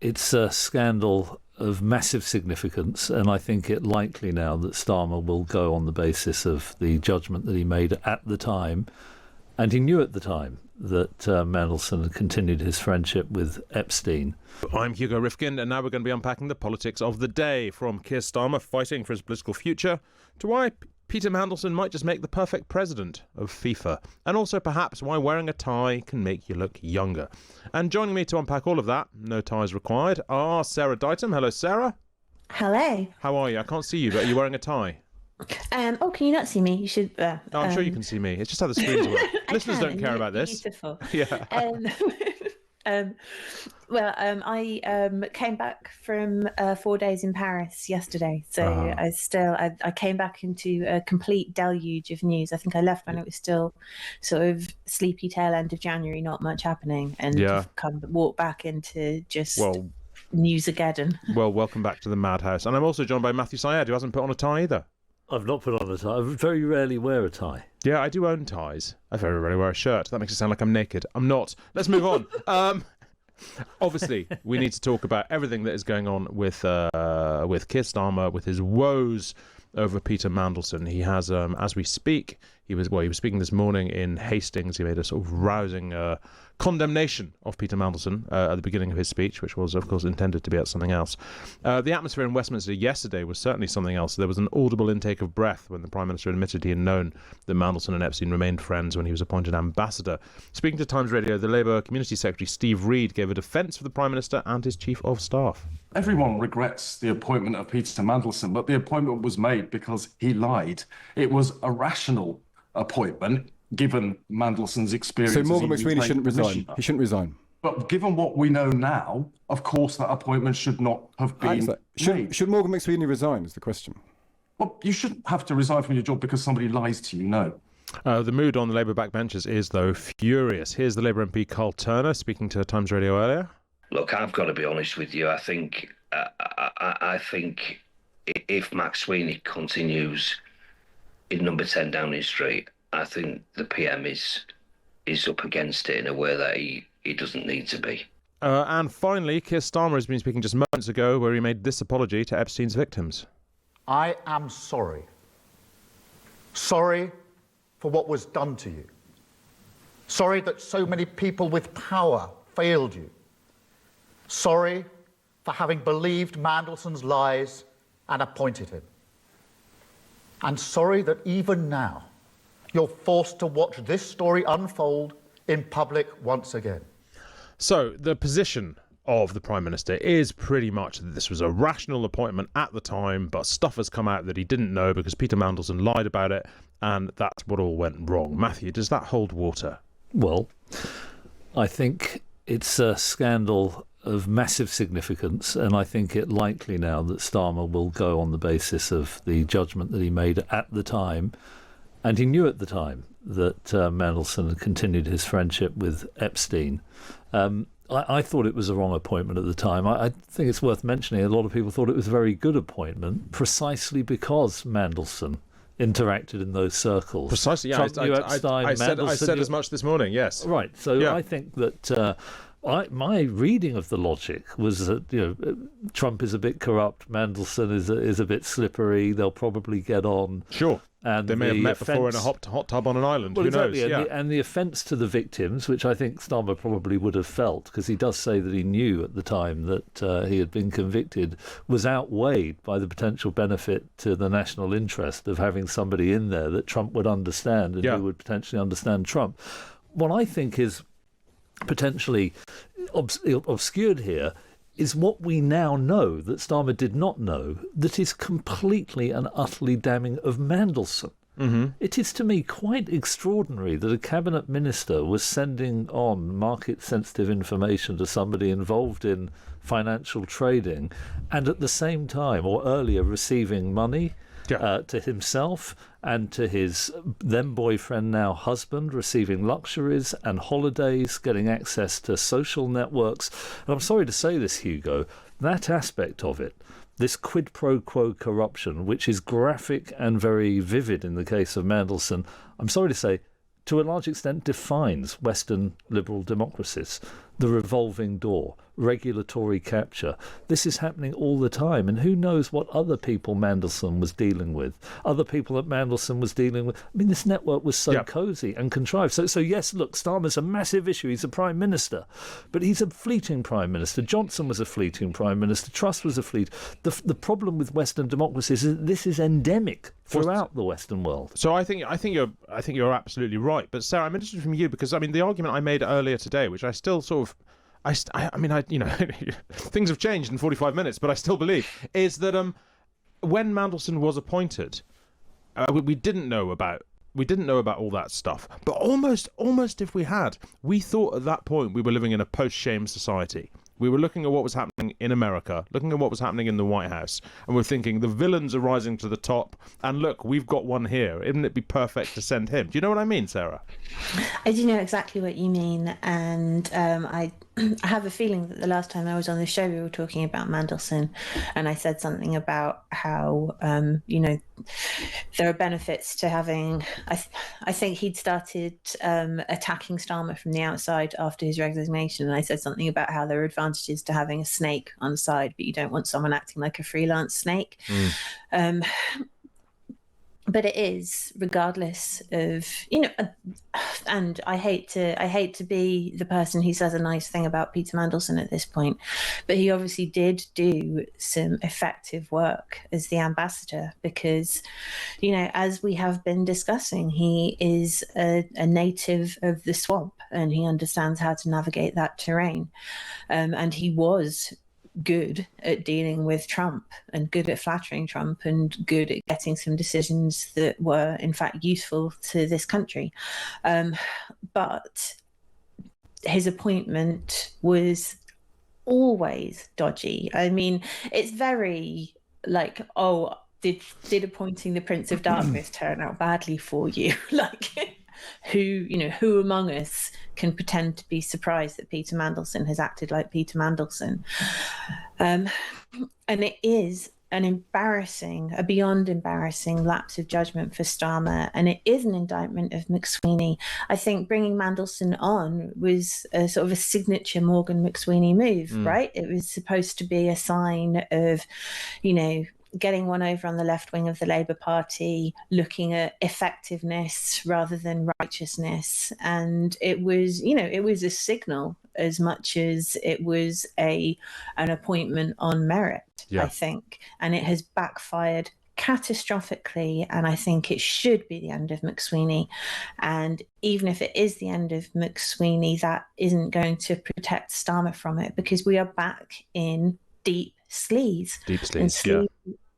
it's a scandal of massive significance, and I think it likely now that Starmer will go on the basis of the judgment that he made at the time, and he knew at the time that Mandelson had continued his friendship with Epstein. I'm Hugo Rifkind, and now we're going to be unpacking the politics of the day, from Keir Starmer fighting for his political future to why Peter Mandelson might just make the perfect president of FIFA, and also perhaps why wearing a tie can make you look younger. And joining me to unpack all of that, no ties required, are Sarah Dighton. Hello, Sarah. Hello. How are you? I can't see you, but are you wearing a tie? Oh, can you not see me? You should. I'm sure you can see me. It's just how the screens work. Listeners don't care about this. Beautiful. Yeah. I came back from 4 days in Paris yesterday, so I came back into a complete deluge of news. I think I left when it was still sort of sleepy tail end of January, not much happening, and walked back into just news-ageddon. Well, welcome back to the madhouse. And I'm also joined by Matthew Syed, who hasn't put on a tie either. I've not put on a tie. I very rarely wear a tie. Yeah, I do own ties. I very rarely wear a shirt. That makes it sound like I'm naked. I'm not. Let's move on. Obviously, we need to talk about everything that is going on with Keir Starmer, with his woes over Peter Mandelson. He has, as we speak, he was speaking this morning in Hastings. He made a sort of rousing condemnation of Peter Mandelson at the beginning of his speech, which was, of course, intended to be at something else. The atmosphere in Westminster yesterday was certainly something else. There was an audible intake of breath when the Prime Minister admitted he had known that Mandelson and Epstein remained friends when he was appointed ambassador. Speaking to Times Radio, the Labour Community Secretary Steve Reid gave a defence for the Prime Minister and his Chief of Staff. Everyone regrets the appointment of Peter Mandelson, but the appointment was made because he lied. It was a rational appointment, given Mandelson's experience. So Morgan McSweeney shouldn't resign. He shouldn't resign. But given what we know now, of course, that appointment should not have been made. Should Morgan McSweeney resign, is the question. Well, you shouldn't have to resign from your job because somebody lies to you, no. The mood on the Labour backbenchers is, though, furious. Here's the Labour MP Carl Turner speaking to Times Radio earlier. Look, I've got to be honest with you. I think if McSweeney continues in number 10 Downing Street, I think the PM is up against it in a way that he doesn't need to be. And finally, Keir Starmer has been speaking just moments ago where he made this apology to Epstein's victims. I am sorry. Sorry for what was done to you. Sorry that so many people with power failed you. Sorry for having believed Mandelson's lies and appointed him. And sorry that even now you're forced to watch this story unfold in public once again. So the position of the Prime Minister is pretty much that this was a rational appointment at the time, but stuff has come out that he didn't know because Peter Mandelson lied about it, and that's what all went wrong. Matthew, does that hold water? Well, I think it's a scandal of massive significance, and I think it likely now that Starmer will go on the basis of the judgment that he made at the time, and he knew at the time that Mandelson had continued his friendship with Epstein. I thought it was a wrong appointment at the time. I think it's worth mentioning a lot of people thought it was a very good appointment precisely because Mandelson interacted in those circles. Precisely, yeah. I said as much this morning, yes. Right, so yeah. I think that my reading of the logic was that Trump is a bit corrupt, Mandelson is a bit slippery, they'll probably get on. Sure. And they may have met before in a hot tub on an island. Well, who exactly. knows? And the offence to the victims, which I think Starmer probably would have felt, because he does say that he knew at the time that he had been convicted, was outweighed by the potential benefit to the national interest of having somebody in there that Trump would understand and who would potentially understand Trump. What I think is potentially obscured here is what we now know that Starmer did not know, that is completely and utterly damning of Mandelson. Mm-hmm. It is to me quite extraordinary that a cabinet minister was sending on market-sensitive information to somebody involved in financial trading and at the same time or earlier receiving money to himself and to his then boyfriend, now husband, receiving luxuries and holidays, getting access to social networks. And I'm sorry to say this, Hugo, that aspect of it, this quid pro quo corruption, which is graphic and very vivid in the case of Mandelson, I'm sorry to say, to a large extent defines Western liberal democracies. The revolving door. regulatory capture. This is happening all the time, and who knows what other people Mandelson was dealing with, other people that Mandelson was dealing with. I mean, this network was so cosy and contrived. So yes, look, Starmer's a massive issue. He's a prime minister, but he's a fleeting prime minister. Johnson was a fleeting prime minister. Truss was a fleet. The problem with Western democracies is that this is endemic throughout the Western world. So I think you're absolutely right. But Sarah, I'm interested from you because I mean the argument I made earlier today, which I still sort of, I mean things have changed in 45 minutes, but I still believe is that when Mandelson was appointed, we didn't know about all that stuff. But almost if we had, we thought at that point we were living in a post-shame society. We were looking at what was happening in America, looking at what was happening in the White House, and we're thinking the villains are rising to the top, and look, we've got one here. Wouldn't it be perfect to send him? Do you know what I mean, Sarah? I do know exactly what you mean, and I have a feeling that the last time I was on the show we were talking about Mandelson, and I said something about how, there are benefits to having... I think he'd started attacking Starmer from the outside after his resignation, and I said something about how there are advantages to having a snake on the side, but you don't want someone acting like a freelance snake. But it is, regardless of, and I hate to be the person who says a nice thing about Peter Mandelson at this point, but he obviously did do some effective work as the ambassador because, as we have been discussing, he is a native of the swamp and he understands how to navigate that terrain. And he was good at dealing with Trump and good at flattering Trump and good at getting some decisions that were in fact useful to this country. But his appointment was always dodgy. I mean, it's very like, did appointing the Prince of Darkness turn out badly for you? Like, who among us can pretend to be surprised that Peter Mandelson has acted like Peter Mandelson? And it is a beyond embarrassing lapse of judgment for Starmer, and it is an indictment of McSweeney. I think bringing Mandelson on was a sort of a signature Morgan McSweeney move, right? It was supposed to be a sign of, getting one over on the left wing of the Labour Party, looking at effectiveness rather than righteousness. And it was, it was a signal as much as it was an appointment on merit, I think. And it has backfired catastrophically, and I think it should be the end of McSweeney. And even if it is the end of McSweeney, that isn't going to protect Starmer from it, because we are back in deep sleaze. Deep sleaze,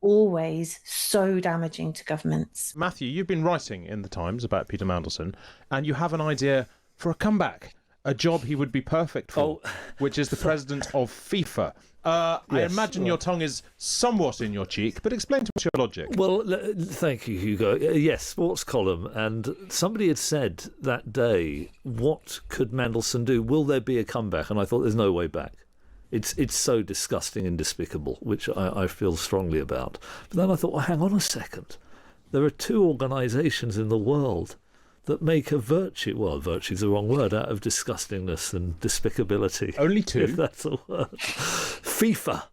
Always so damaging to governments. Matthew, you've been writing in the Times about Peter Mandelson, and you have an idea for a comeback, a job he would be perfect for, which is the president of FIFA. I imagine your tongue is somewhat in your cheek, but explain to us your logic. Well, thank you, Hugo. Yes, sports column. And somebody had said that day, what could Mandelson do? Will there be a comeback? And I thought there's no way back. It's so disgusting and despicable, which I feel strongly about. But then I thought, well, hang on a second. There are two organisations in the world that make a virtue, well, virtue's the wrong word, out of disgustingness and despicability. Only two? If that's a word. FIFA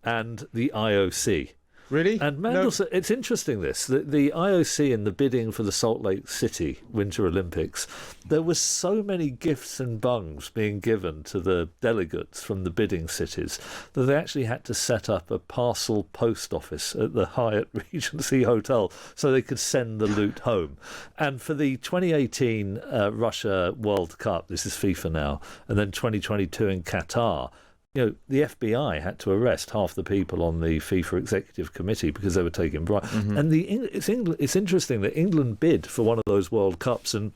and the IOC. Really? And Mandelson, it's interesting this, the IOC in the bidding for the Salt Lake City Winter Olympics, there were so many gifts and bungs being given to the delegates from the bidding cities that they actually had to set up a parcel post office at the Hyatt Regency Hotel so they could send the loot home. And for the 2018 Russia World Cup, this is FIFA now, and then 2022 in Qatar, the FBI had to arrest half the people on the FIFA executive committee because they were taking bribes. And it's interesting that England bid for one of those World Cups, and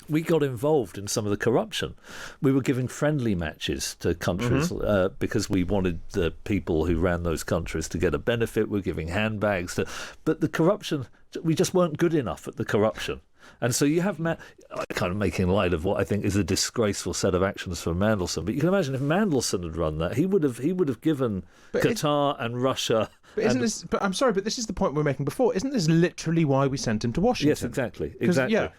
we got involved in some of the corruption. We were giving friendly matches to countries because we wanted the people who ran those countries to get a benefit. We're giving handbags but the corruption, we just weren't good enough at the corruption. And so you have kind of making light of what I think is a disgraceful set of actions from Mandelson. But you can imagine if Mandelson had run that, he would have given Qatar and Russia. But I'm sorry, but this is the point we were making before. Isn't this literally why we sent him to Washington? Yes, exactly.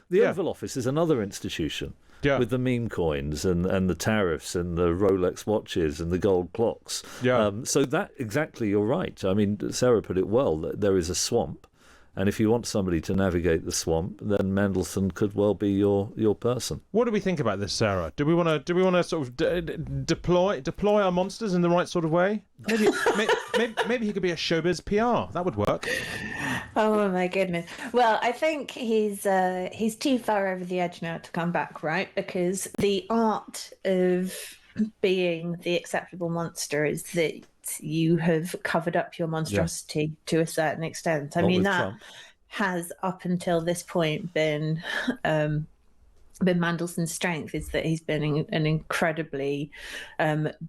The Oval Office is another institution with the meme coins and the tariffs and the Rolex watches and the gold clocks. So that exactly, you're right. I mean, Sarah put it well. There is a swamp. And if you want somebody to navigate the swamp, then Mandelson could well be your person. What do we think about this, Sarah? Do we want to sort of deploy our monsters in the right sort of way? Maybe he could be a showbiz PR. That would work. Oh my goodness. Well, I think he's too far over the edge now to come back, right? Because the art of being the acceptable monster is that you have covered up your monstrosity to a certain extent. I mean, that Trump has up until this point been Mandelson's strength, is that he's been an incredibly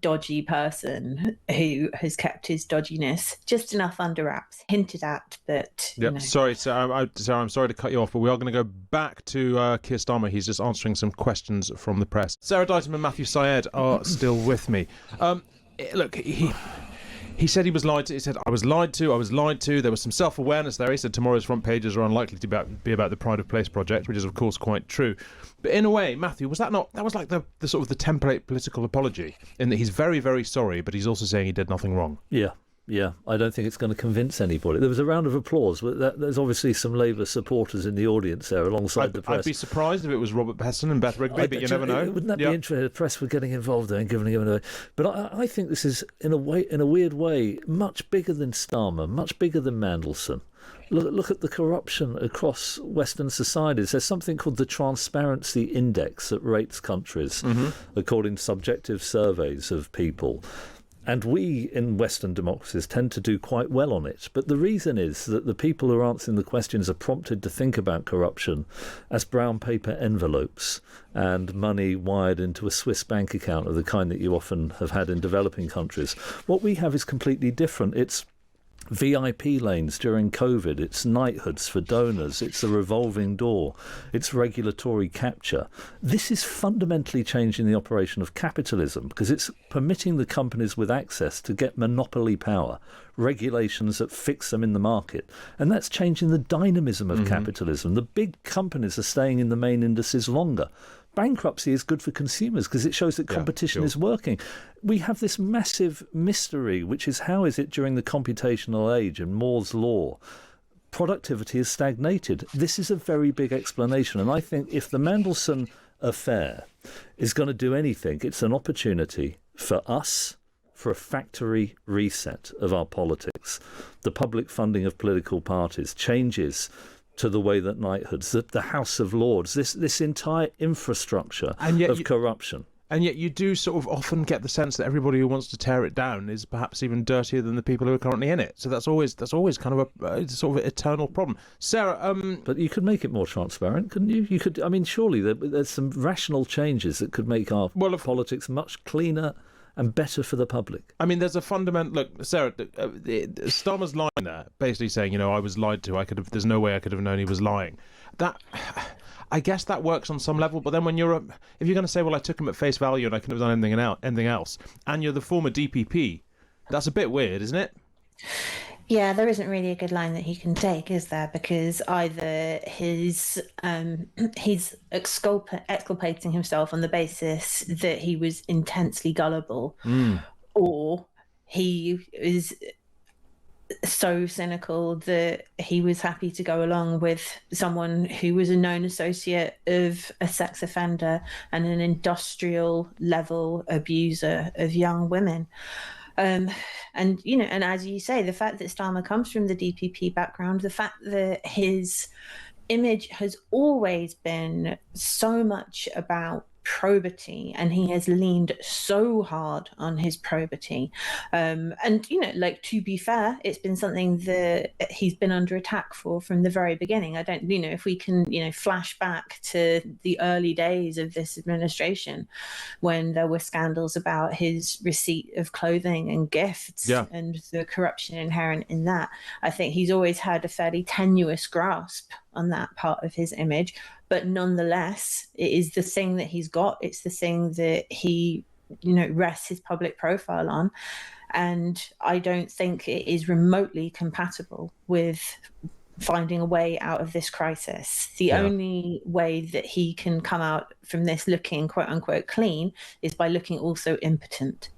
dodgy person who has kept his dodginess just enough under wraps, hinted at, but Sorry, Sarah, I'm sorry to cut you off, but we are going to go back to Keir Starmer. He's just answering some questions from the press. Sarah Ditum and Matthew Syed are still with me. Look, he said he was lied to. He said, I was lied to. There was some self-awareness there. He said tomorrow's front pages are unlikely to be about the Pride of Place project, which is, of course, quite true. But in a way, Matthew, was that was like the sort of the template political apology, in that he's very, very sorry, but he's also saying he did nothing wrong. Yeah, I don't think it's going to convince anybody. There was a round of applause, but there's obviously some Labour supporters in the audience there alongside the press. I'd be surprised if it was Robert Peston and Beth Rigby, but you never know. Wouldn't that be interesting? The press were getting involved there and giving him away. But I think this is, in a weird way, much bigger than Starmer, much bigger than Mandelson. Look at the corruption across Western societies. There's something called the Transparency Index that rates countries according to subjective surveys of people. And we in Western democracies tend to do quite well on it. But the reason is that the people who are answering the questions are prompted to think about corruption as brown paper envelopes and money wired into a Swiss bank account of the kind that you often have had in developing countries. What we have is completely different. It's VIP lanes during COVID, it's knighthoods for donors, it's a revolving door, it's regulatory capture. This is fundamentally changing the operation of capitalism because it's permitting the companies with access to get monopoly power, regulations that fix them in the market. And that's changing the dynamism of capitalism. The big companies are staying in the main indices longer. Bankruptcy is good for consumers because it shows that competition is working. We have this massive mystery, which is how is it during the computational age and Moore's law, productivity has stagnated. This is a very big explanation. And I think if the Mandelson affair is going to do anything, it's an opportunity for us, for a factory reset of our politics. The public funding of political parties changes to the way that knighthoods, the House of Lords, this entire infrastructure of corruption. And yet you do sort of often get the sense that everybody who wants to tear it down is perhaps even dirtier than the people who are currently in it. So that's always kind of a sort of eternal problem. Sarah, but you could make it more transparent, couldn't you? You could. I mean, surely there's some rational changes that could make our politics much cleaner and better for the public. I mean, there's a fundamental... Look, Sarah, Starmer's line there, basically saying, I was lied to. There's no way I could have known he was lying. That... I guess that works on some level, but then when if you're going to say, well, I took him at face value and I couldn't have done anything else, and you're the former DPP, that's a bit weird, isn't it? Yeah, there isn't really a good line that he can take, is there? Because either he's exculpating himself on the basis that he was intensely gullible, or he is so cynical that he was happy to go along with someone who was a known associate of a sex offender and an industrial level abuser of young women. And as you say, the fact that Starmer comes from the DPP background, the fact that his image has always been so much about probity, and he has leaned so hard on his probity, and to be fair, it's been something that he's been under attack for from the very beginning. I don't if we can flash back to the early days of this administration when there were scandals about his receipt of clothing and gifts and the corruption inherent in that. I think he's always had a fairly tenuous grasp on that part of his image, but nonetheless, it is the thing that he's got. It's the thing that he, rests his public profile on. And I don't think it is remotely compatible with finding a way out of this crisis. The only way that he can come out from this looking quote unquote clean is by looking also impotent.